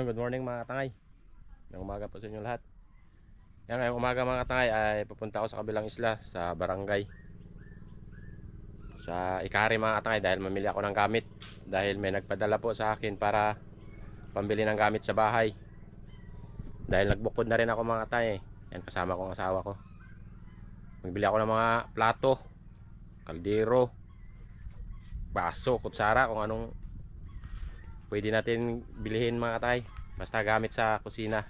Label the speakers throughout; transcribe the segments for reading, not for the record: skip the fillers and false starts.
Speaker 1: Yung good morning mga katangay. Ngayong umaga po sa inyo lahat. Yan, ngayong umaga mga katangay ay pupunta ako sa kabilang isla sa barangay. Sa Ikari mga katangay dahil mamili ako ng gamit. Dahil may nagpadala po sa akin para pambili ng gamit sa bahay. Dahil nagbukod na rin ako mga katangay. Yan, kasama ko ang asawa ko. Magbili ako ng mga plato, kaldero, baso, kutsara, kung anong pwede natin bilihin mga katay. Basta gamit sa kusina.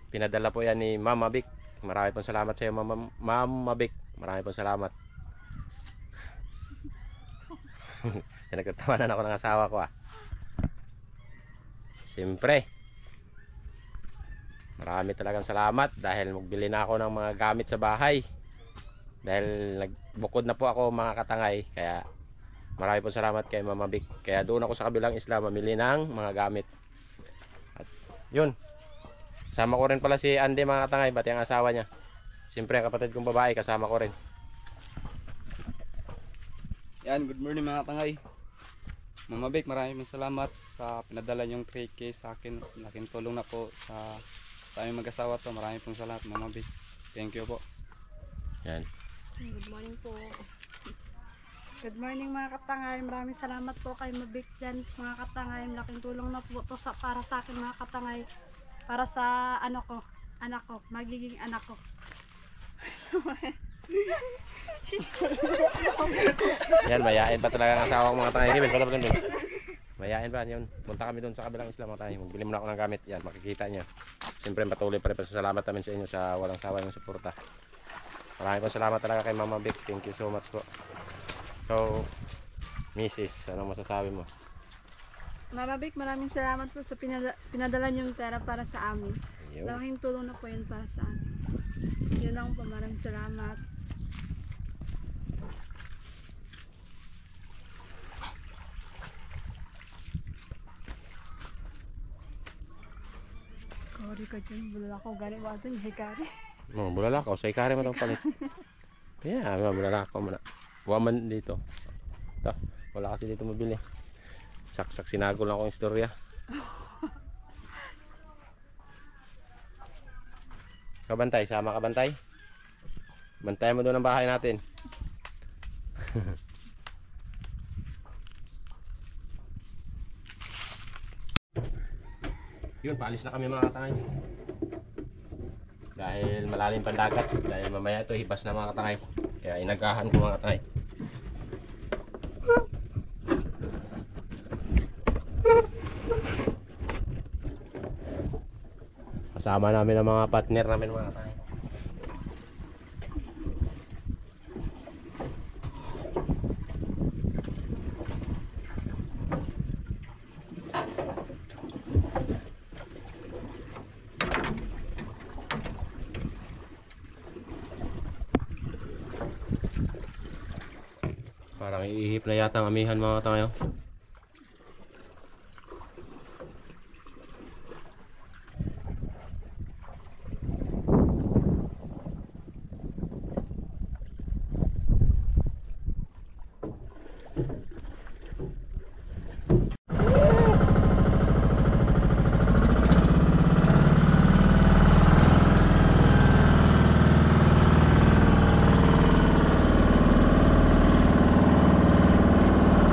Speaker 1: Pinadala po yan ni Mama Vic. Marami pong salamat sa iyo Mama Vic. Marami pong salamat. Nagtatawanan ako ng asawa ko Siyempre marami talagang salamat dahil magbili na ako ng mga gamit sa bahay. Dahil nagbukod na po ako mga katangay. Kaya marami po salamat kay Mama Vic. Kaya doon ako sa kabilang isla mamili ng mga gamit. At yun, kasama ko rin pala si Andy mga katangay, pati ang asawa niya. Siyempre ang kapatid kong babae kasama ko rin.
Speaker 2: Yan, good morning mga katangay. Mama Vic, maraming salamat sa pinadala niyong 3K sa akin. Laking tulong na po sa aming mag-asawa to. Maraming pong salamat Mama Vic. Thank you po.
Speaker 1: Yan.
Speaker 3: Good morning po. Good morning mga katangay. Maraming salamat po kay Mabik dyan mga katangay. Malaking tulong na po to para sa akin mga katangay. Para sa anak ko, magiging anak ko.
Speaker 1: Yan, mayain pa talaga ang asawa ko mga katangay. Mayain pa yun. Punta kami doon sa kabilang isla mga katangay. Magbili muna ako ng gamit. Yan, makikita niya. Siyempre patuloy pa rin salamat namin sa inyo sa walang sawa yung suporta. Maraming po salamat talaga kay Mama Vic. Thank you so much po. So, Mrs., anong masasabi mo?
Speaker 3: Mama Vic, maraming salamat po sa pinadala niyong pera para sa amin.
Speaker 1: Ayun.
Speaker 3: Laking tulong na po yun para sa amin. Yun lang po, maraming salamat. Kari ka dyan, bulala ko gani ba ito yung hikari?
Speaker 1: Bulala ko, sa Ikari mo itong palit. Kaya, bulala ko muna. Waman dito. Ito, wala kasi dito mabili. Saksak sinagol lang akong istorya. Kabantay, sama ka bantay? Bantayan mo doon ang bahay natin. Yun, paalis na kami mga katangay. Dahil malalim pang dagat. Dahil mamaya ito hibas na mga katangay. Kaya inagahan ko mga katangay. Kasama namin ang mga partner namin mga katangay. Parang iihip na yata ang amihan mga tayo.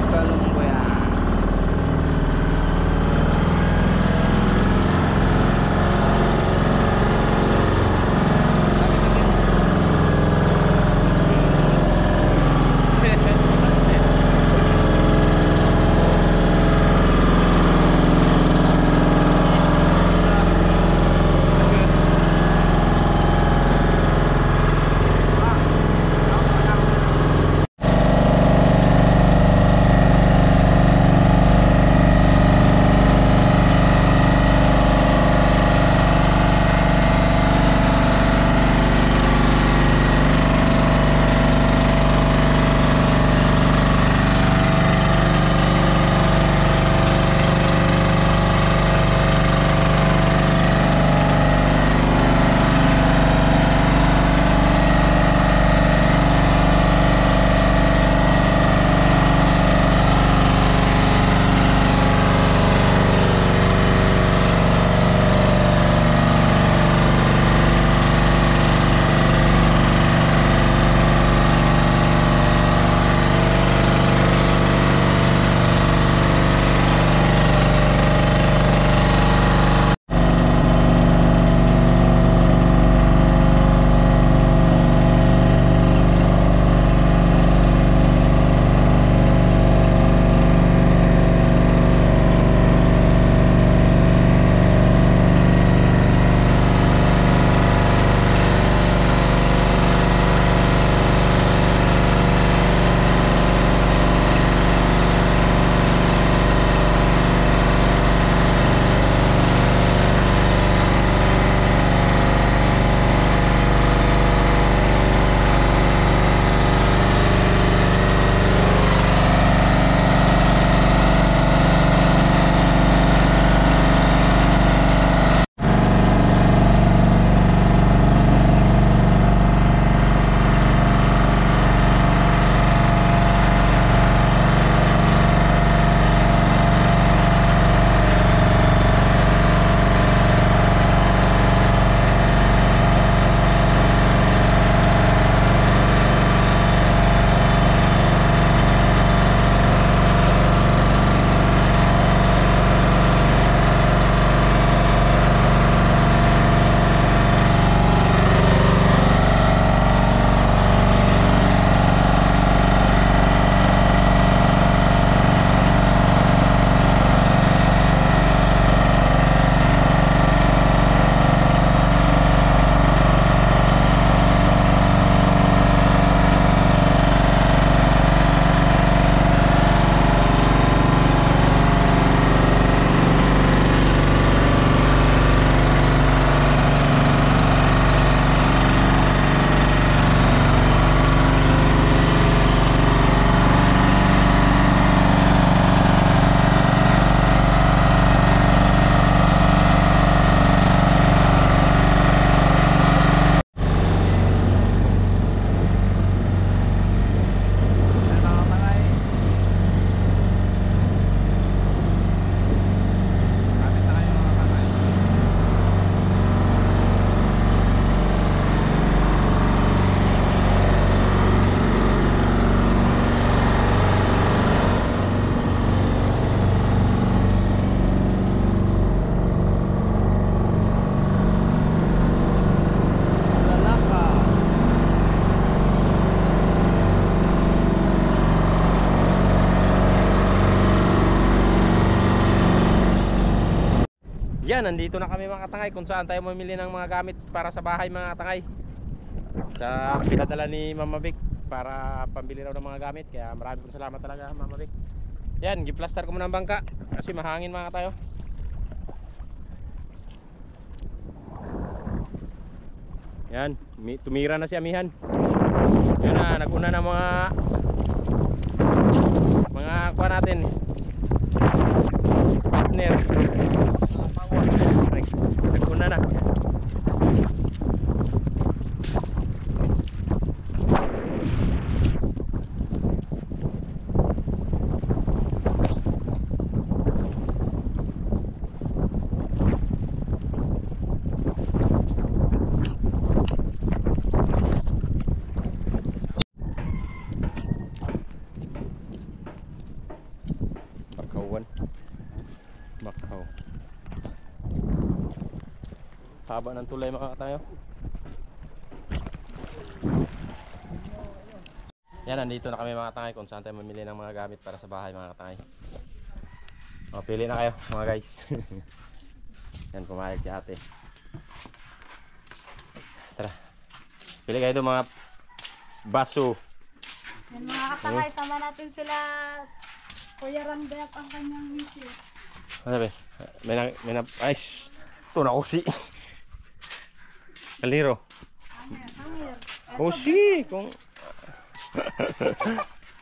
Speaker 2: Kalong boya.
Speaker 1: Yan, nandito na kami mga katangay kung saan tayo mamili ng mga gamit para sa bahay mga katangay. Sa pinadala ni Mama Vic para pambili raw ng mga gamit. Kaya maraming salamat talaga Mama Vic. Yan, giplaster ko muna ang bangka kasi mahangin mga tayo. Yan, tumira na si Amihan. Yun na, nag-una na mga kuha natin partner. Nag-una na. Macau. Haba ng tulay mga katayo. Yan, nandito na kami mga katangay kung saan tayo mamili ng mga gamit para sa bahay mga katangay. O, pili na kayo mga guys. Yan, pumayag si ate. Tara, pili kayo doon mga baso.
Speaker 3: Yan mga katangay, sama natin sila Kuya Randy at ang kanyang misis.
Speaker 1: Ano sabi? May na ice. Ito na si Kaliro.
Speaker 3: Hangir.
Speaker 1: Si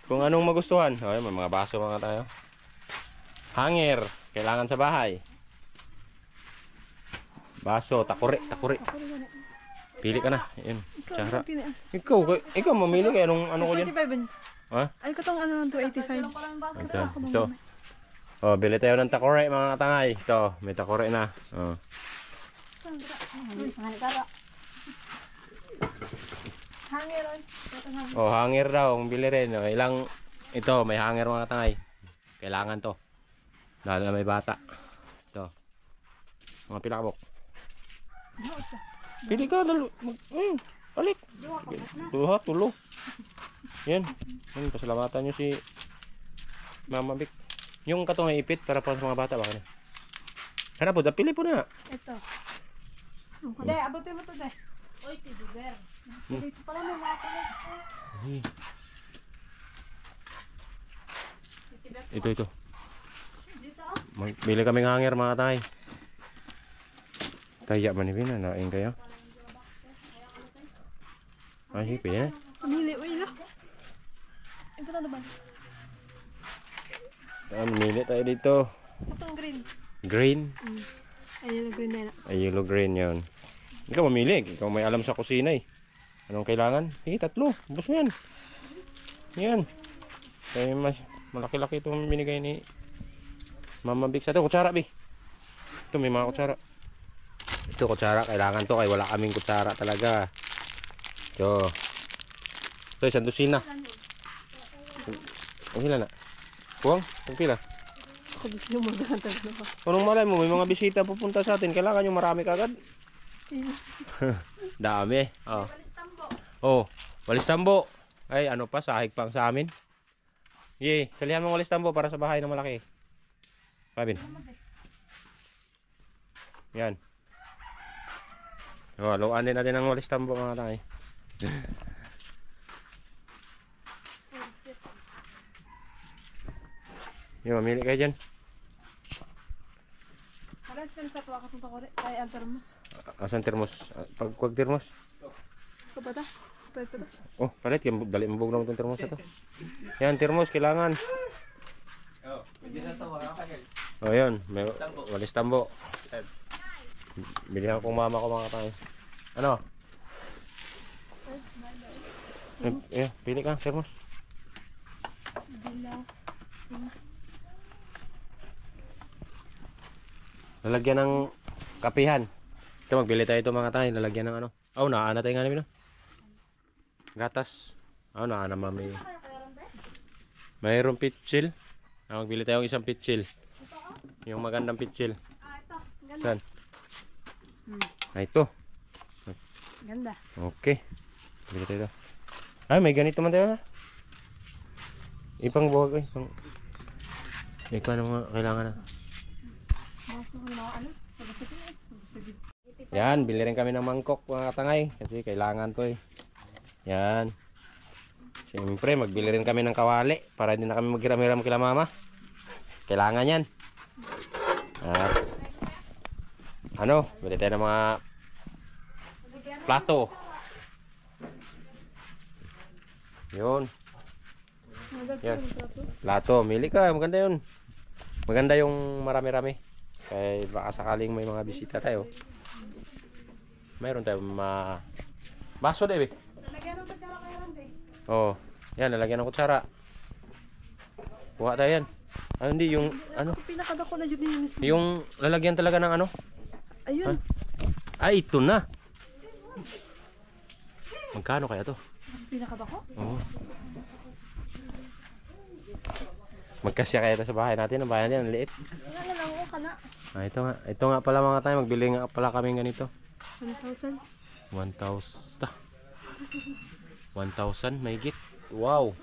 Speaker 1: kung anong magustuhan. Okay, may mga baso mga tayo. Hanger, kailangan sa bahay. Baso, takuri. Pili ka na. Yun, tsara. Ikaw mamili kayo ano ko dyan?
Speaker 4: 25.
Speaker 1: Ha?
Speaker 4: Ay, ko tong ano, 285.
Speaker 1: Ito. Oh, bili tayo ng takore mga katangay. Ito, may takore na. Oh.
Speaker 4: Hangir.
Speaker 1: Oh, hanger daw, bili rin. Oh, ito, may hanger mga katangay. Kailangan to. Lalo na may bata. Ito. Mga pilakabok. Pili ka, balik. Duha, tulo. Yan. Yan, pasalamatan nyo si Mama Vic. Yung katong may ipit para sa mga bata baka na. Ano po, pili po na.
Speaker 3: Ito. Hindi, abutin mo to deh. Uy, tiduber. Dito pala may mga kulit.
Speaker 1: Ito.
Speaker 3: Dito
Speaker 1: Bili kaming hanger mga tay. Kaya man ni Bina, naing kayo. Ay, pili na.
Speaker 4: Pamili, uy na. Ay, punta na ba?
Speaker 1: Mili tayo dito.
Speaker 4: Itong green.
Speaker 1: Green.
Speaker 4: Ay, yung green na yun.
Speaker 1: Ay, yellow green yun. Ikaw mamili. Ikaw may alam sa kusina eh. Anong kailangan? Sige, 3. Bus mo yan. Yan. Kaya malaki-laki itong binigay ni Mama Vic. Sa ito, kutsara, Bi. Ito, may mga kutsara. Ito, kutsara. Kailangan to. Kaya wala kaming kutsara talaga. Ito. Ito, isang dosina. Ang hila na. Kuwang, ang pila.
Speaker 4: Ako gusto nyo maganda na ba?
Speaker 1: Anong malay mo, may mga bisita pupunta sa atin. Kailangan nyo marami kagad. Dami. Oh. Oh, walis tambo. Ay, ano pa, sahig pang sa amin. Yee, salihan mo walis tambo para sa bahay na malaki. Pabin. Yan. Oh, haluan din natin ang walis tambo mga tay. Yung mamili kayo dyan.
Speaker 4: Parang sila sa tuwa katong takore. Ay, ang termos.
Speaker 1: Asan termos? Pagkuag termos.
Speaker 4: Ito ba ta? Pwede ba?
Speaker 1: Oh, palit. Dali mabog naman itong termos ito. Yan, termos. Kailangan. Oh, yun. May walis tambo. Bilihan kong mama ko mga tayo. Ano? Pili ka. Termos. Lalagyan ng kapihan. Ito, magbili tayo ito mga tayo. Lalagyan ng ano. Oh, naana tayo nga namin. Gatas. Oh, naana mami. Mayroong pitsil. Magbili tayo ng isang pitsil. Yung magandang pitsil.
Speaker 3: Ito. Ganda.
Speaker 1: Saan? Ito.
Speaker 3: Ganda.
Speaker 1: Okay. Bili tayo ito. Ay, may ganito man tayo na. Ipang buwag eh. Ikaw ano mga kailangan na.
Speaker 3: Baso ng mga ano?
Speaker 1: Yan, bili rin kami ng mangkok mga katangay kasi kailangan to eh. Yan. Siyempre, magbili rin kami ng kawali para hindi na kami maghiram-hiram kila mama. Kailangan yan. At, ano, bili tayo ng mga plato. Yun. Yan. Plato, mili ka, maganda yun. Maganda yung marami-rami. Kaya baka sakaling may mga bisita tayo. Mayroon tayong baso din eh.
Speaker 3: Lalagyan ng kutsara kayo rin eh.
Speaker 1: Oo. Yan, lalagyan ng kutsara. Kuha tayo yan. Ah, hindi, yung ano?
Speaker 4: Pinakadako na yun yung mismo.
Speaker 1: Yung lalagyan talaga ng ano?
Speaker 4: Ayun.
Speaker 1: Ah, ito na. Magkano kaya to?
Speaker 4: Pinakadako?
Speaker 1: Oo. Magkasya kaya ito sa bahay natin. Ang bahay natin, ang liit.
Speaker 4: Wala lang ako ka na.
Speaker 1: Ah, ito nga. Ito nga pala mga tayo. Magbili nga pala kami ganito.
Speaker 4: 1,000.
Speaker 1: 1,000. 1,000 may git. Wow.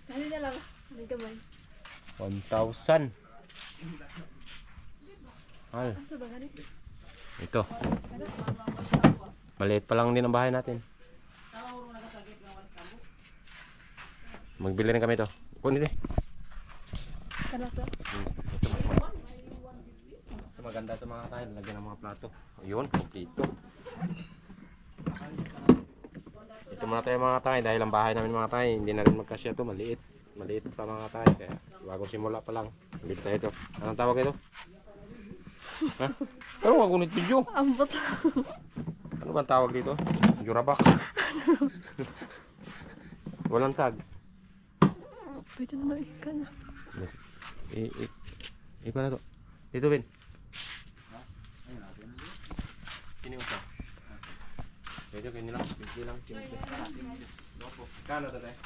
Speaker 4: Ano na lang? May gamay.
Speaker 1: 1,000. Al.
Speaker 4: Asa ba ganit?
Speaker 1: Ito. Maliit pa lang din ang bahay natin. Magbili rin kami ito. Kunin din.
Speaker 4: Kanata.
Speaker 1: Ito maganda ito mga tayo. Lagyan ng mga plato. Ayun, kompleto. Ito muna tayo mga tayo. Dahil ang bahay namin mga tayo, hindi na rin magkasya ito. Maliit. Maliit pa mga tayo. Kaya bagong simula pa lang. Bili tayo ito. Anong tawag ito? Ha? Pero magunit video.
Speaker 4: Ambot.
Speaker 1: Ano bang tawag dito? Jurabak. Walang tag.
Speaker 4: Pwede naman ka na.
Speaker 1: Ikaw na to. Dito, Ben. Sini mo siya. Dito, kini lang. Simple lang. Kano to, tayo?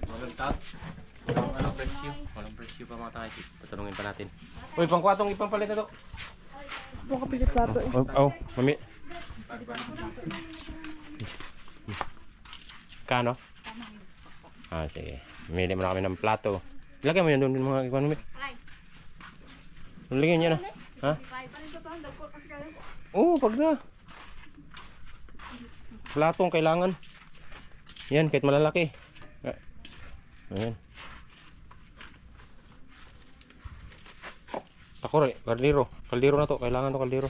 Speaker 1: Walang tag. Walang ano, presyo. Walang presyo pa mga tayo. Tatanungin pa natin. Uy, pangkwatong ipampalit na to.
Speaker 4: Huwag ka pilit plato eh.
Speaker 1: Oh, mami. Kano? Ah, sige. Mili muna kami ng plato. Lagyan mo yan doon mga ikuan mo. Lagyan niya na. Ha? Oo, pag na. Plato ang kailangan. Yan, kahit malalaki. Ayan. Takore, kaldero. Kaldero na to. Kailangan to kaldero.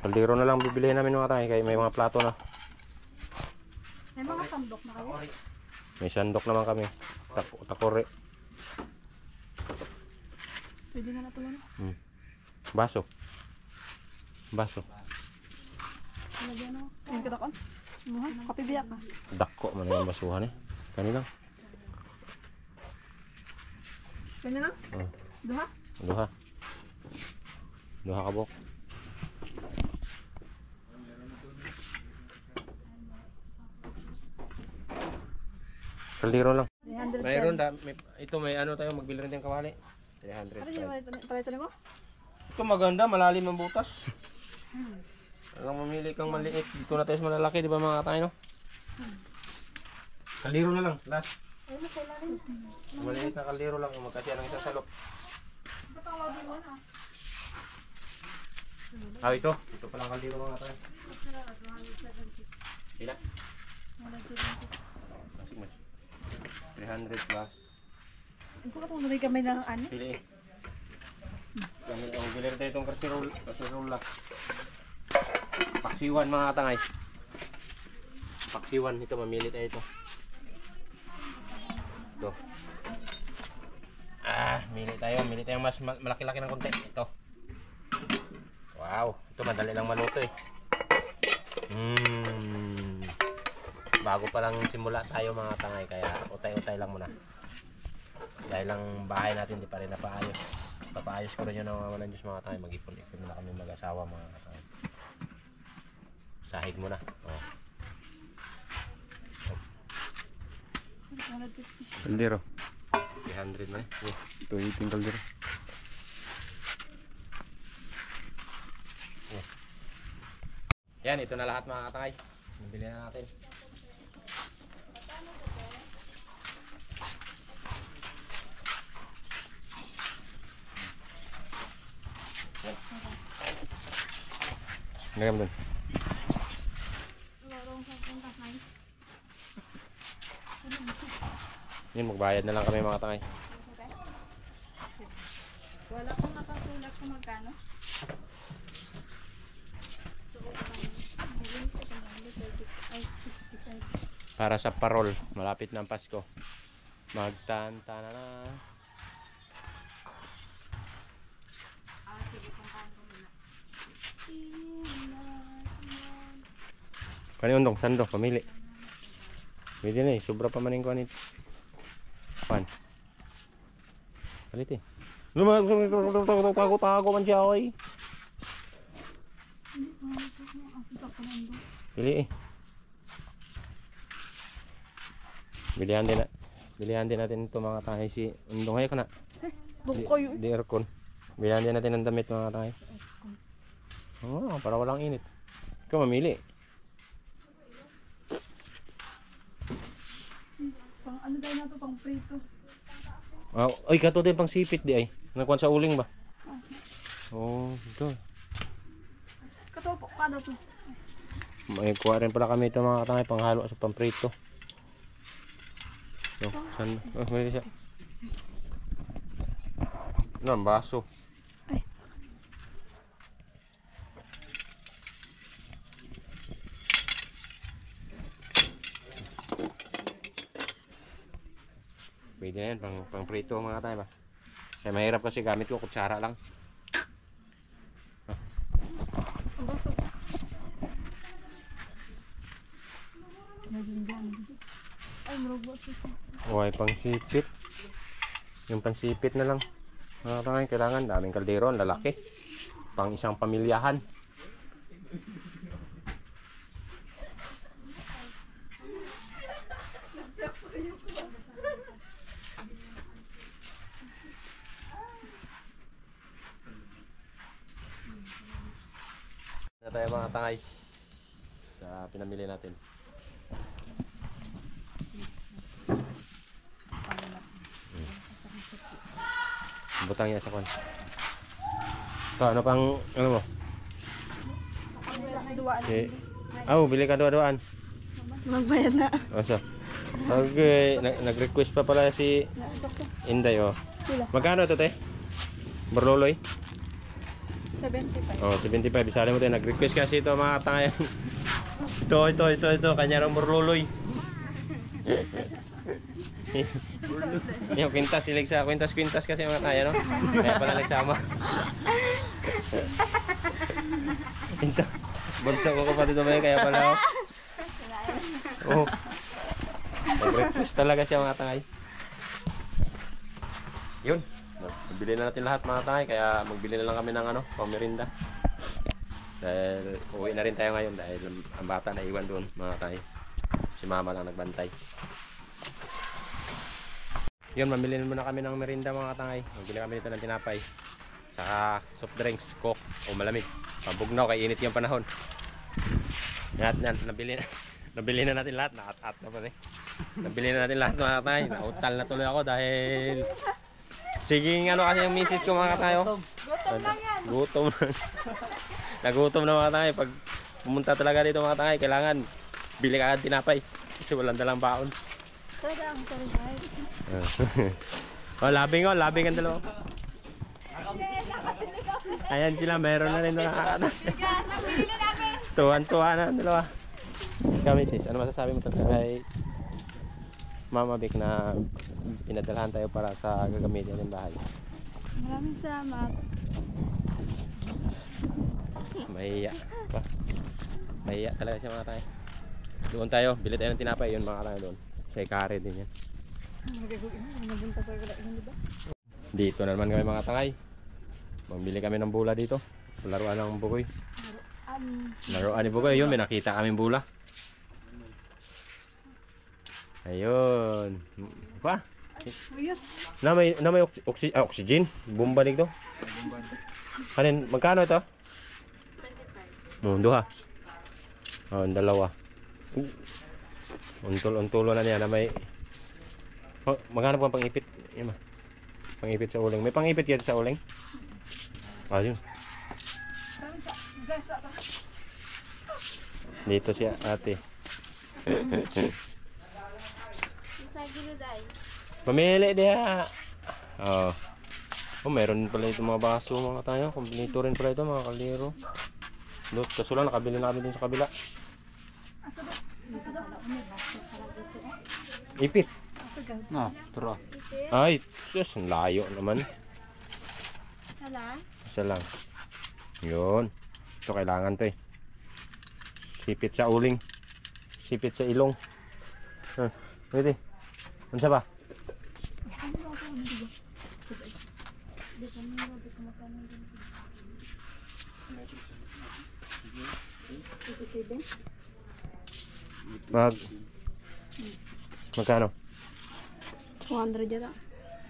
Speaker 1: Kaldero na lang bibilihin namin mga tayo. Kaya may mga plato na.
Speaker 3: May mga sandok na kayo.
Speaker 1: May sandok naman kami. Takore.
Speaker 4: Pwede nga na ito lang.
Speaker 1: Baso. Baso.
Speaker 4: Lagyan ako. Ayun ka dakon. Muha. Kapibiyak ka.
Speaker 1: Dako man yung basuhan eh. Kanina.
Speaker 4: Ganyan lang?
Speaker 1: Oh.
Speaker 4: Duha?
Speaker 1: Duha. Duha kabok. Kaldero lang.
Speaker 4: 300.
Speaker 1: Mayroon ito may ano tayo magbili rin ng kawali. 300.
Speaker 4: Ano yung palito mo?
Speaker 1: Ito maganda, malalim ang butas. Alam mamili kang maliit. Dito na tayo sa malalaki, di ba mga tayo no? Kaldero na lang, last.
Speaker 3: Ayun na kailangan.
Speaker 1: Maliit na kaldero lang, magkasya ng isang salok.
Speaker 3: Patawagin mo na.
Speaker 1: Ah, ito. Ito palang kaldero mga tayo. Pila? 300 plus.
Speaker 4: Ang kuka itong may kamay ng ano?
Speaker 1: Pili eh. Kami ang bilir tayo itong kasirola. Paksiwan mga tangay. Paksiwan. Ito, mamili tayo ito. Ito. Ah, mili tayo. Mili tayo mas malaki-laki ng konti. Ito. Wow. Ito madali lang maluto eh. Bago pa lang simula tayo mga tangay. Kaya utay-utay lang muna. Dahil lang bahay natin di pa rin napaayos. Papaayos ko rin yun ng mga Diyos mga tangay. Mag-ipon-ipon muna kami mag-asawa mga tangay. Sahig muna. Oh.
Speaker 2: Kaldero.
Speaker 1: 300 na eh.
Speaker 2: Ito iting kaldero.
Speaker 1: Yan, ito na lahat mga katangay. Nabili na natin. Lagyan mo dun. Yun, magbayad na lang kami mga tangay.
Speaker 3: Wala kong nakasulat kung magkano. Ay, 65.
Speaker 1: Para sa parol, malapit na ang Pasko. Magtantana na. Kani undong sando pamili. Pwede na eh, sobra pa maning kuan ito. Kuan. Palit eh. Tago man siya oy. Pili eh. Bilihan din natin ito mga tayo si undong ay kana.
Speaker 4: Doon kayo.
Speaker 1: Di aircon. Bilihan din natin ng damit mga tayo. Oh, para walang init. Ikaw mamili.
Speaker 4: Pang ano tayo na to, pang prito.
Speaker 1: Ay, kato din pang sipit di ay. Nagkuhan sa uling ba? Oh, ito.
Speaker 4: Kato po, kado po.
Speaker 1: May kuha rin pala kami ito mga katangay panghalo sa pamprito. Yo, saan? Oh, may siya. Ano, ang baso.
Speaker 4: Ay.
Speaker 1: Pwede na yan, pang prito mga tayo ba? Kaya mahirap kasi gamit ko, kutsara lang.
Speaker 4: Ang baso. Ay, marubo siya.
Speaker 1: O ay pang sipit. Yung pansipit na lang. Mga tangay, kailangan daming kaldero, ang lalaki. Pang isang pamilyahan. Na tayo mga tangay sa pinamili natin. Butang niya sa kon. So, ano pang ano mo? Si bili ka duwa-duwaan.
Speaker 4: Magbayad na.
Speaker 1: Asa? Okay, nag-request pa pala si Inday oh. Magkano ito, te? Berloloy?
Speaker 3: 75.
Speaker 1: Oh, 75. Isali mo tayo. Nag-request kasi ito mga tangayan. Ito. Kanya rong berloloy. Yung kwintas, silig sa kwintas kasi mga tayo, no? Kaya pala nagsama. Ito. Bulsa ko kapatid mo kaya pala, oh. Oh. Nag-request talaga siya mga tangay. Yun. Bili na natin lahat mga tangay, kaya magbili na lang kami ng ano, pang-merinda. Dahil uwi na rin tayo ngayon dahil ang bata na iwan doon mga tangay. Si mama lang nagbantay. Yun, mamili muna kami ng merinda mga tangay. Magbili kami dito ng tinapay. Saka soft drinks, coke o malamig. Pambugnaw kay init yung panahon. Nabili na natin lahat. Nakat-at na pala eh. Nabili na natin lahat mga tangay. Nautal na tuloy ako dahil sige ano kasi yung misis ko mga tayo. Gutom lang yan. Gutom lang. Nagutom na mga tangay. Pag pumunta talaga dito mga tangay, kailangan bili ka agad tinapay. Kasi walang dalang baon.
Speaker 4: Talaga ang sarili.
Speaker 1: Labing ang dalawa. Ayan sila, meron na rin nakakata. Tuwan-tuwa na ang dalawa. Kami sis, ano masasabi mo kay Mama Vic na pinadalhan tayo para sa gagamitin ng bahay?
Speaker 4: Maraming salamat.
Speaker 1: Mahiya pa. Mahiya talaga siya mga tayo. Doon tayo, bili tayo ng tinapay, yun mga tayo doon. Sa Ikare din yan. Dito na naman kami mga tangay. Magbili kami ng bula dito. Laruan ng bukoy. Laruan ni bukoy, yun may nakita kaming bula. Ayun. Pa? Na may oxygen. Bomba dito. Kanin, magkano ito? 25. Duha. Oh, dalawa. Untulo na niya na may magkano po ang pang-ipit? Pang-ipit sa uling. May pang-ipit yan sa uling? Ayun. Dito si ate. Pamili diha. Oh. Oh, meron din pala ito mga baso mga tayo. Kompleto rin pala ito mga kaliro. Dot, kaso lang nakabili na kami din sa kabila. Ipit.
Speaker 2: Na, tara.
Speaker 1: Ay, sus, ang layo naman.
Speaker 3: Sala?
Speaker 1: Isa lang. Yun. Ito kailangan to eh. Sipit sa uling. Sipit sa ilong. Pwede. Ano ba? Magkano?
Speaker 3: 200 yata.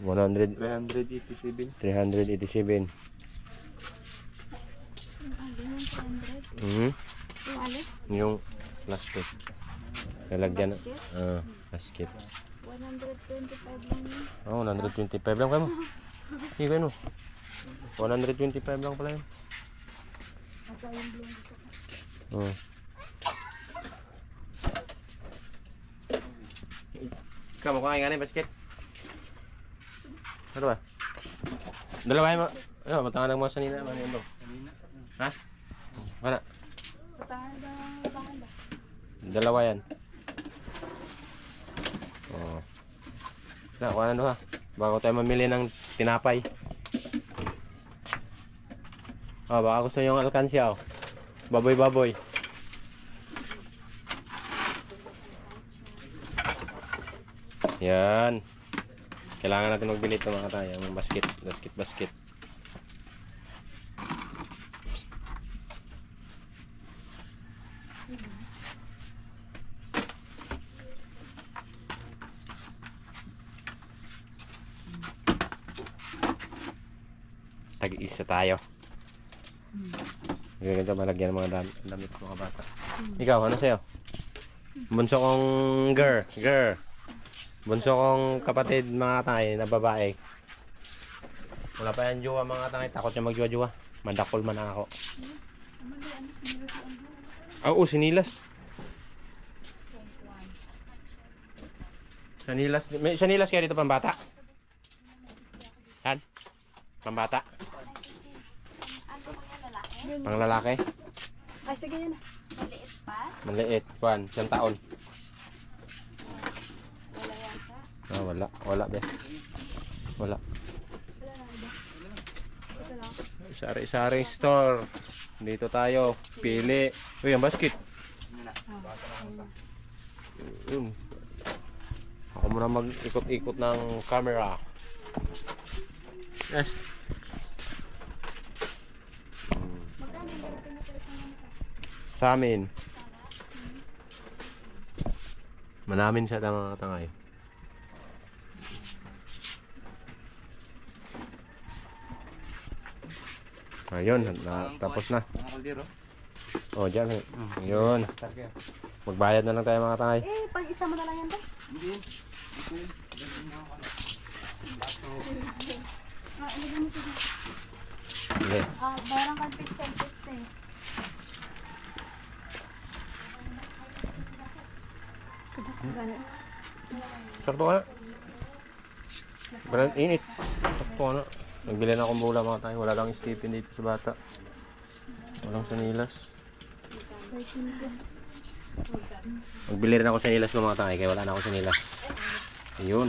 Speaker 1: 100.
Speaker 2: 387.
Speaker 1: 387. Mhm.
Speaker 3: Yung alin?
Speaker 1: Yung plastic. Lalagyan. Basket.
Speaker 3: 125 lang yun.
Speaker 1: Oh, 125 lang kayo mo. Hindi kayo no. 125 lang pala yun. Oh. Ikaw mo kakain nga na yung basket. Ano ba? Dalawa mo. Ano, matangan ng mga sanina. Ano yun? Ha? Mana? Dalawa yan. Oh. Na, kung ano ha. Bago tayo mamili ng tinapay. Oh, baka gusto nyo yung alkansya oh. Baboy-baboy. Yan. Kailangan natin magbili ito mga tayo. Yung basket. Tag-isa tayo. Ganito malagyan ng mga damit mga bata. Ikaw, ano sa'yo? Bunso kong girl. Bunso kong kapatid mga tangay na babae. Wala pa yan jowa mga tangay. Takot niya magjowa-jowa. Mandakol man ako. Oo, sinilas. May sinilas kaya dito pambata? Yan? Pambata? Pang lalaki?
Speaker 3: Ay, sige yan na.
Speaker 1: Maliit. Kuan, 1 taon. Ah, wala be. Wala. Sari-sari store. Dito tayo. Pili. Uy, ang basket. Ako muna mag-ikot-ikot ng camera. Yes. Sa amin. Manamin siya mga tangay. Ayun, tapos na. Oh, dyan. Ayun. Magbayad na lang tayo mga tangay.
Speaker 3: Eh, pag isa mo na lang yan ba?
Speaker 1: Okay.
Speaker 3: Barang kan picture.
Speaker 1: Sakto ka na. Brand init. Sakto ka na. Nagbili na akong bula mga tayo. Wala lang Stephen dito sa bata. Walang sanilas. Magbili rin ako sanilas ng mga tayo. Kaya wala na ako sanilas. Ayun.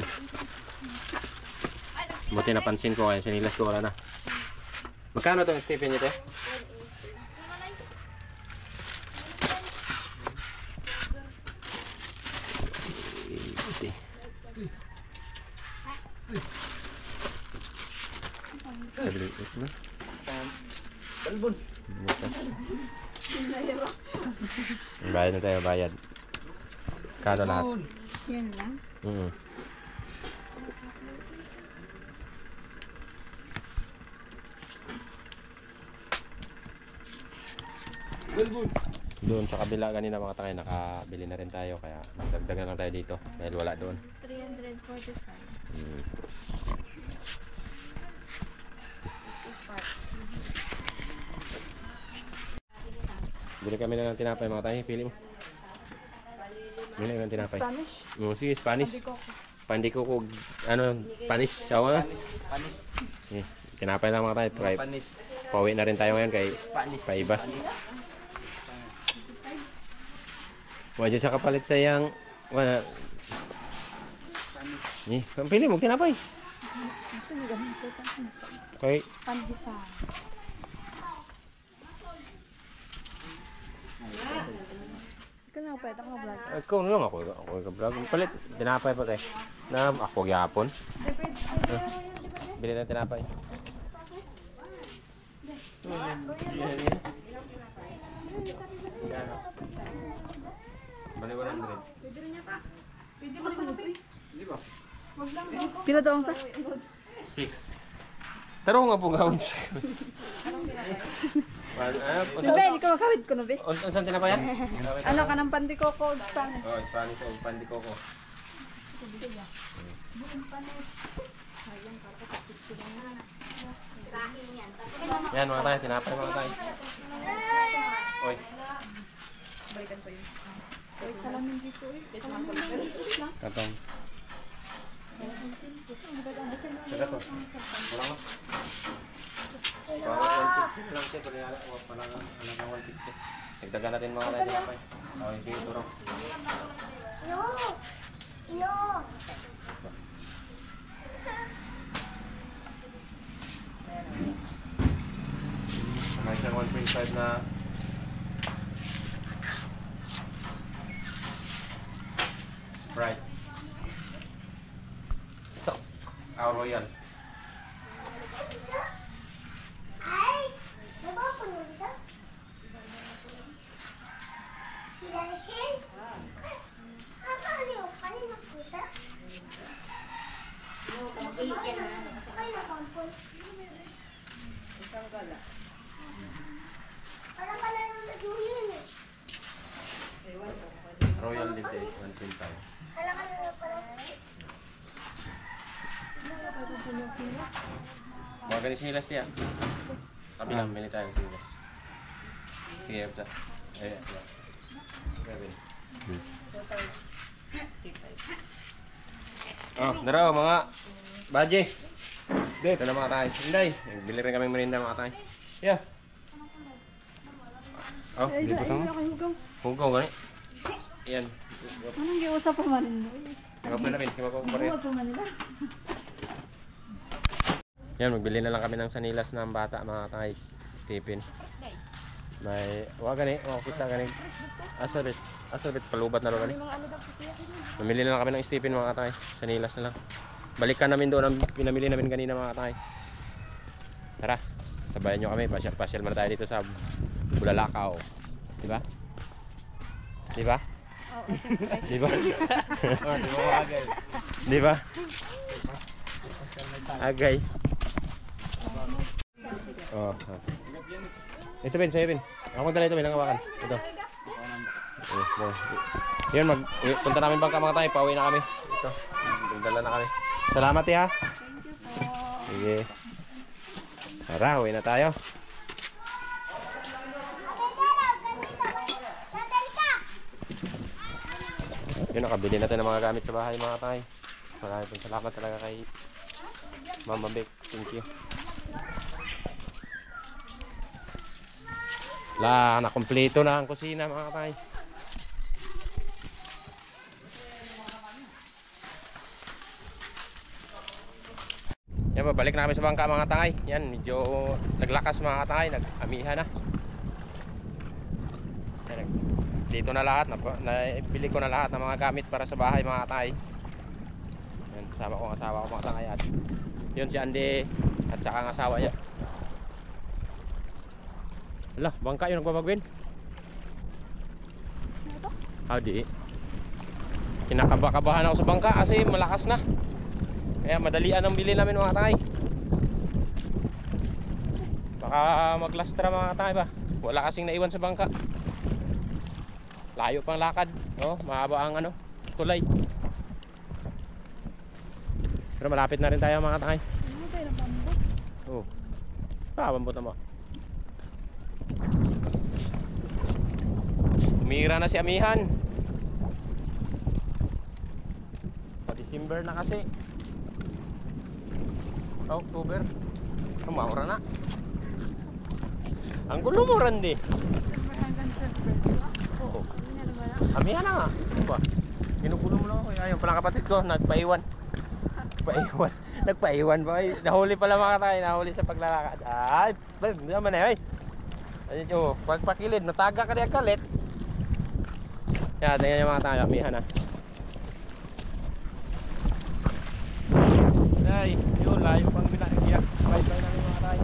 Speaker 1: Buti napansin ko kaya sanilas ko wala na. Magkano itong Stephen nito eh? Tabliit na.
Speaker 2: Balbon.
Speaker 1: Bayad na tayo, bayad. Kano lahat?
Speaker 3: Yan lang.
Speaker 1: Doon sa kabila kanina mga tangay nakabili na rin tayo kaya magdagdagan lang tayo dito dahil wala doon.
Speaker 3: 345.
Speaker 1: Bili kami na ng tinapay mga tayo. Pili mo. Bili ng tinapay.
Speaker 4: Spanish.
Speaker 1: Sige, Spanish.
Speaker 4: Hindi ko.
Speaker 1: Pandikukog. Ano, Spanish. Sawa na.
Speaker 2: Panis.
Speaker 1: Eh, tinapay lang mga tayo.
Speaker 2: Panis.
Speaker 1: Pauwi na rin tayo ngayon kay
Speaker 2: Panis.
Speaker 1: Paibas. Wala sa kapalit sa yang wala. Eh, pili mo tinapay. Okay.
Speaker 3: Pandesal.
Speaker 4: Ikaw na pwede ako vlog.
Speaker 1: Ikaw na lang ako ka-vlog. Palit, tinapay pa kay. Na ako gyapon. Bili ng tinapay. Bali wala mo rin.
Speaker 4: Pila daw ang sa?
Speaker 1: 6. Taro nga po gawin siya.
Speaker 4: Nabe, hindi ko makawid ko nabe.
Speaker 1: Saan tinapayan?
Speaker 4: Ano ka ng pandikoko Spanish?
Speaker 1: Oh, Spanish o pandikoko. Yan mga tayo, tinapay mga tayo. Oy.
Speaker 4: Uy, salamin dito eh.
Speaker 1: Katong. Saka to. Wala mo. Parang 150 lang siya. Parang alam ka 150. Nagdagan natin mga tayo tinapay. Okay, sige turong. May isang 1.5 na Sprite. Our Royal.
Speaker 5: Ay, nabapunod ka? Kilasin? Ano yung kanina pusa? Kanina kampon. Parang pala nung nag-uwi eh.
Speaker 1: Royal din tayo, 1.5.
Speaker 5: Hala ka na parang
Speaker 1: Mga ganit silas niya. Sabi lang, minit tayo ng silas. Sige, Absa. Ayan, ayan. Gawin. Oh, daraw mga baje. Ito na mga tayo. Hinday. Bili rin kami merinda mga tayo. Yeah. Oh, hindi po tama. Hugaw gani. Yan.
Speaker 4: Anong giusap pa man mo?
Speaker 1: Hugaw pa namin. Sige ko pare.
Speaker 4: Huwag pa man nila.
Speaker 1: Yan, magbili na lang kami ng sanilas ng bata mga tayo. Stephen. May, wag gani. Kita gani. Asabit. Palubat na rin gani. Mamili na lang kami ng Stephen mga tayo. Sanilas na lang. Balikan namin doon ang pinamili namin kanina mga tayo. Tara, sabayan nyo kami. Pasyal muna tayo dito sa Bulalakaw. Diba? Diba? Diba? Diba? Agay. Oh. Ito Ben, sa'yo Ben. Ako dala ito Ben, ang hawakan. Ito. Yun, punta namin bangka mga tayo. Pauwi na kami. Ito. Dala na kami. Salamat ya.
Speaker 4: Thank you po.
Speaker 1: Sige. Tara, uwi na tayo. Yun, nakabili natin ng mga gamit sa bahay mga tay. Maraming pong salamat talaga kay Mama Beck. Thank you. Nakumpleto na ang kusina mga tay. Yan, babalik na kami sa bangka mga tay. Yan, medyo naglakas mga tay. Nag-amihan na. Yan, dito na lahat. Naibili ko na lahat ng mga gamit para sa bahay mga tay. Yan, kasama ko ang asawa ko mga tay. At yun si Andy at saka ang asawa niya. Ala, bangka yun nagbabagwin. Di. Kinakabakabahan ako sa bangka kasi malakas na. Kaya madalian ang bili namin mga tay. Baka maglastra mga tay ba. Wala kasing naiwan sa bangka. Layo pang lakad. Oh, mahaba ang tulay. Pero malapit na rin tayo mga tay.
Speaker 4: Ano tayo na bamboo?
Speaker 1: Oh. Bambot mo. Umira na si amihan. December na kasi. October. Maura na. Ang gulo mo randi.
Speaker 3: September hanggang September.
Speaker 1: Oo.
Speaker 3: Ano yan ba yan?
Speaker 1: Amihan na nga. Ano ba? Ginugulo mo lang ako. Ayun pala kapatid ko. Nagpaiwan. Nagpaiwan ba? Ay, nahuli pala mga tayo. Nahuli sa paglalakad. Ay, naman eh. Ayun nyo. Pagpakilid. Nataga ka diyan kalit. Yan. Tingnan yung mga tayo. Amihan na. Ay, yun. Layo pang binagyak. Bye-bye na yung mga tayo.